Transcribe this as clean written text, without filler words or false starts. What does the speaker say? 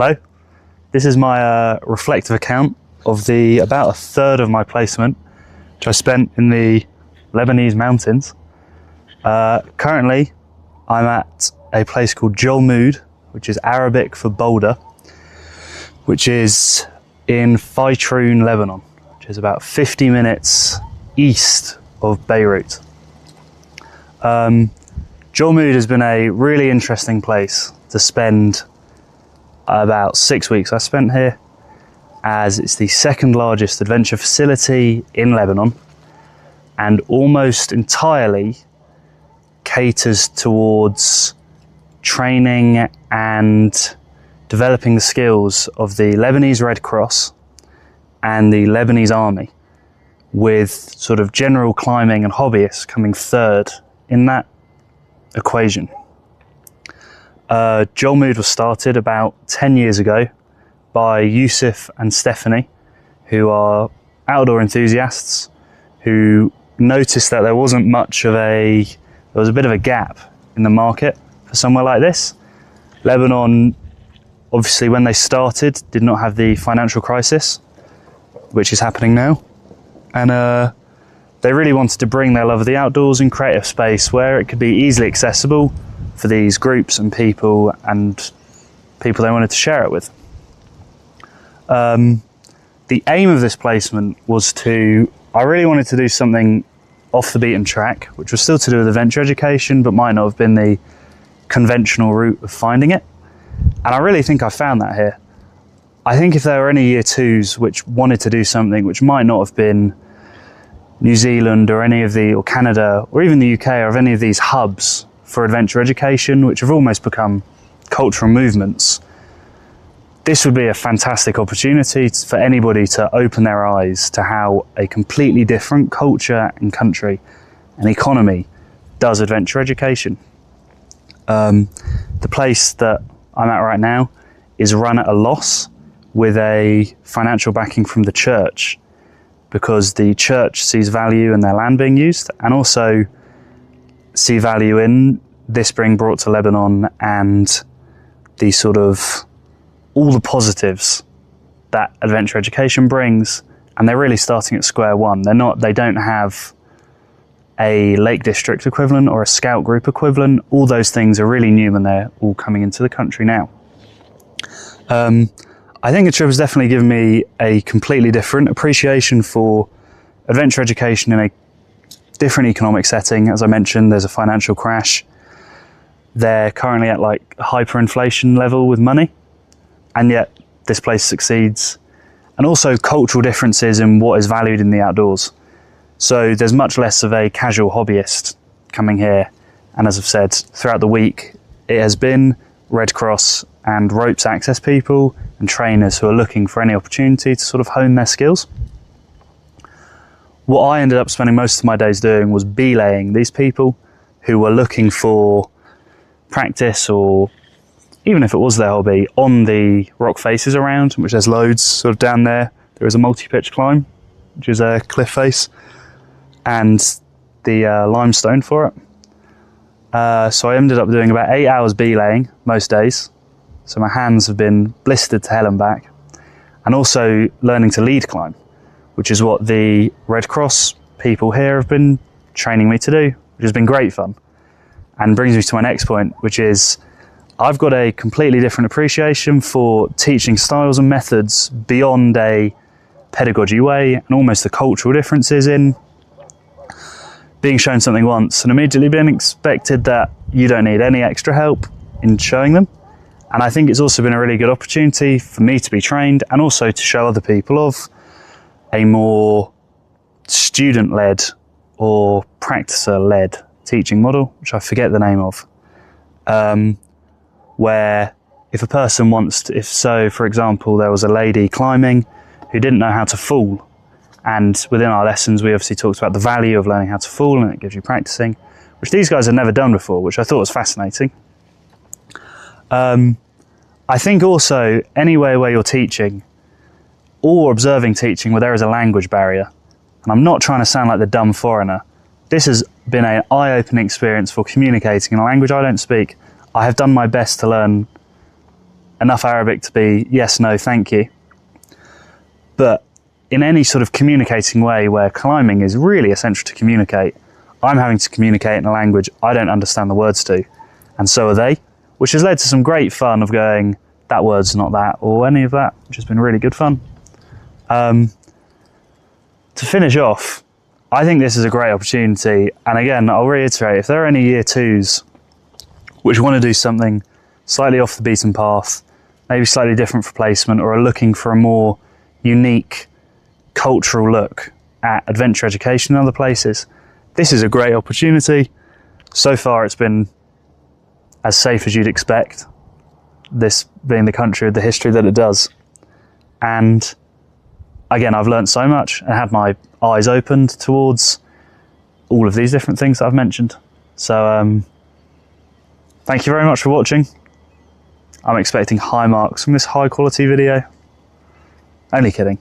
Hello, this is my reflective account of about a third of my placement, which I spent in the Lebanese mountains. Currently, I'm at a place called Jolmood, which is Arabic for boulder, which is in Fitroun, Lebanon, which is about 50 minutes east of Beirut. Jolmood has been a really interesting place to spend about 6 weeks. I spent here as it's the second largest adventure facility in Lebanon and almost entirely caters towards training and developing the skills of the Lebanese Red Cross and the Lebanese Army, with sort of general climbing and hobbyists coming third in that equation. Jolmood was started about 10 years ago by Yusuf and Stephanie, who are outdoor enthusiasts who noticed that there was a bit of a gap in the market for somewhere like this. Lebanon, obviously when they started, did not have the financial crisis, which is happening now. And they really wanted to bring their love of the outdoors and create a space where it could be easily accessible for these groups and people they wanted to share it with. The aim of this placement was I really wanted to do something off the beaten track, which was still to do with adventure education, but might not have been the conventional route of finding it. And I really think I found that here. I think if there were any year twos which wanted to do something which might not have been New Zealand or Canada or even the UK or any of these hubs for adventure education, which have almost become cultural movements, this would be a fantastic opportunity for anybody to open their eyes to how a completely different culture and country and economy does adventure education. The place that I'm at right now is run at a loss with a financial backing from the church, because the church sees value in their land being used and also see value in this being brought to Lebanon and the sort of all the positives that adventure education brings. And they're really starting at square one. They don't have a Lake District equivalent or a Scout Group equivalent. All those things are really new and they're all coming into the country now. I think the trip has definitely given me a completely different appreciation for adventure education in a different economic setting. As I mentioned, there's a financial crash. They're currently at like hyperinflation level with money, and yet this place succeeds. And also cultural differences in what is valued in the outdoors. So there's much less of a casual hobbyist coming here. And as I've said, throughout the week, it has been Red Cross and ropes access people and trainers who are looking for any opportunity to sort of hone their skills. What I ended up spending most of my days doing was belaying these people who were looking for practice, or even if it was their hobby, on the rock faces around, which there's loads sort of down there. There is a multi-pitch climb, which is a cliff face, and the limestone for it. So I ended up doing about 8 hours belaying most days. So my hands have been blistered to hell and back. And also learning to lead climb, which is what the Red Cross people here have been training me to do, which has been great fun. And brings me to my next point, which is I've got a completely different appreciation for teaching styles and methods beyond a pedagogy way, and almost the cultural differences in being shown something once and immediately being expected that you don't need any extra help in showing them. And I think it's also been a really good opportunity for me to be trained and also to show other people of a more student-led or practicer-led teaching model, which I forget the name of, where if a person for example, there was a lady climbing who didn't know how to fall. And within our lessons, we obviously talked about the value of learning how to fall, and it gives you practicing, which these guys had never done before, which I thought was fascinating. I think also anywhere where you're teaching or observing teaching where there is a language barrier, and I'm not trying to sound like the dumb foreigner, this has been an eye-opening experience for communicating in a language I don't speak. I have done my best to learn enough Arabic to be yes, no, thank you. But in any sort of communicating way where climbing is really essential to communicate, I'm having to communicate in a language I don't understand the words to, and so are they, which has led to some great fun of going, that word's not that, or any of that, which has been really good fun. To finish off, I think this is a great opportunity, and again, I'll reiterate, if there are any year twos which want to do something slightly off the beaten path, maybe slightly different for placement, or are looking for a more unique cultural look at adventure education in other places, this is a great opportunity. So far it's been as safe as you'd expect, this being the country with the history that it does. And again, I've learned so much and had my eyes opened towards all of these different things that I've mentioned. So thank you very much for watching. I'm expecting high marks from this high quality video. Only kidding.